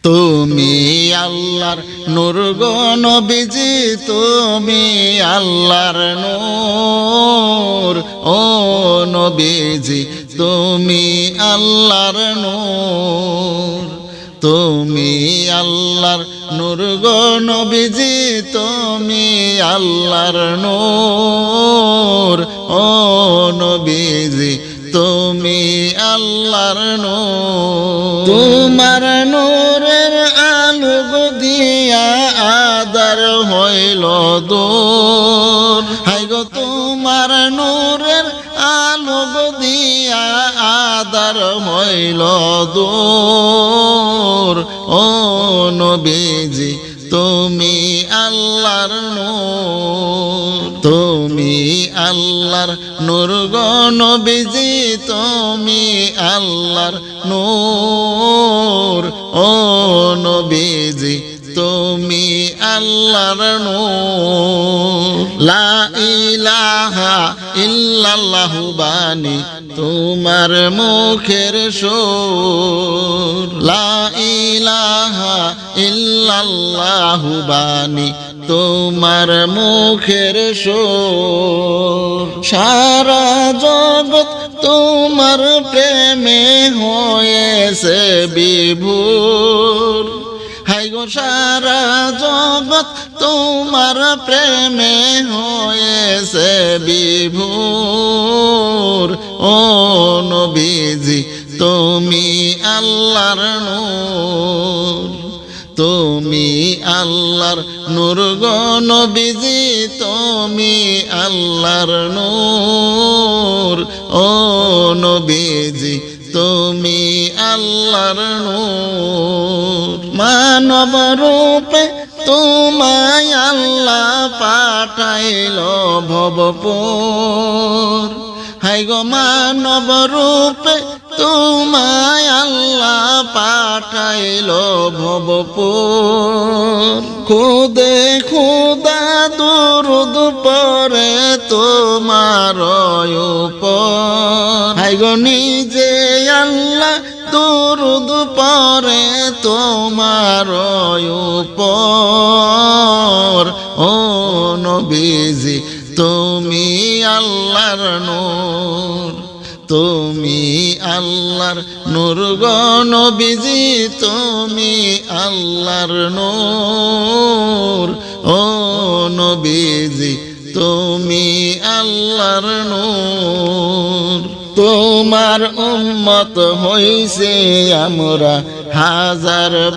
তুমি আল্লাহর নূর গো নবীজি, তুমি আল্লাহর নূর। ও নবীজি তুমি আল্লাহর নূর, তুমি আল্লাহর নূর গো নবীজি, তুমি আল্লাহর নূর। ও নবীজি তুমি আল্লাহর নূর। তোমার নূরের আলো দিয়া আদার হইল দূর। হাই গো তোমার নূরের আলো দিয়া আদার হইল দূর। ও নবীজি তুমি আল্লাহর নূর, তুমি আল্লাহর নূর গো নবীজি, তুমি আল্লাহর নূর। ও নবীজি তুমি আল্লাহর নূর। লা ইলাহা ইল্লাল্লাহু বাণী তোমার মুখের সুর। লা ইলাহা ইল্লাল্লাহু বাণী তোমার মুখের সুর। সারা জগৎ তোমার প্রেমে হয়েছে বিভোর। হাই গো সারা জগৎ তোমার প্রেমে হয়েছে বিভোর। ও নবীজি তুমি আল্লাহর নূর, তুমি আল্লাহর নূর গো নবীজি, তুমি আল্লাহর নূর। ও নবীজি তুমি আল্লাহর নূর। মানব রূপে তোমায় আল্লাহ পাঠাইল ভবপুর। হাই গো মানব রূপে তোমায় আল্লাহ পাঠাইল ভবপুর। খুদে খুদা দুরুদ পড়ে তোমার উপর। হাই গো নিজে আল্লাহ দুরুদ পড়ে তোমার উপর। ও নবীজি তুমি আল্লাহর নূর, তুমি আল্লাহর নূর গো নবীজি, তুমি আল্লাহর নূর। ও নবীজি তুমি আল্লাহর নূর। তোমার উম্মত হইছে আমরা হাজার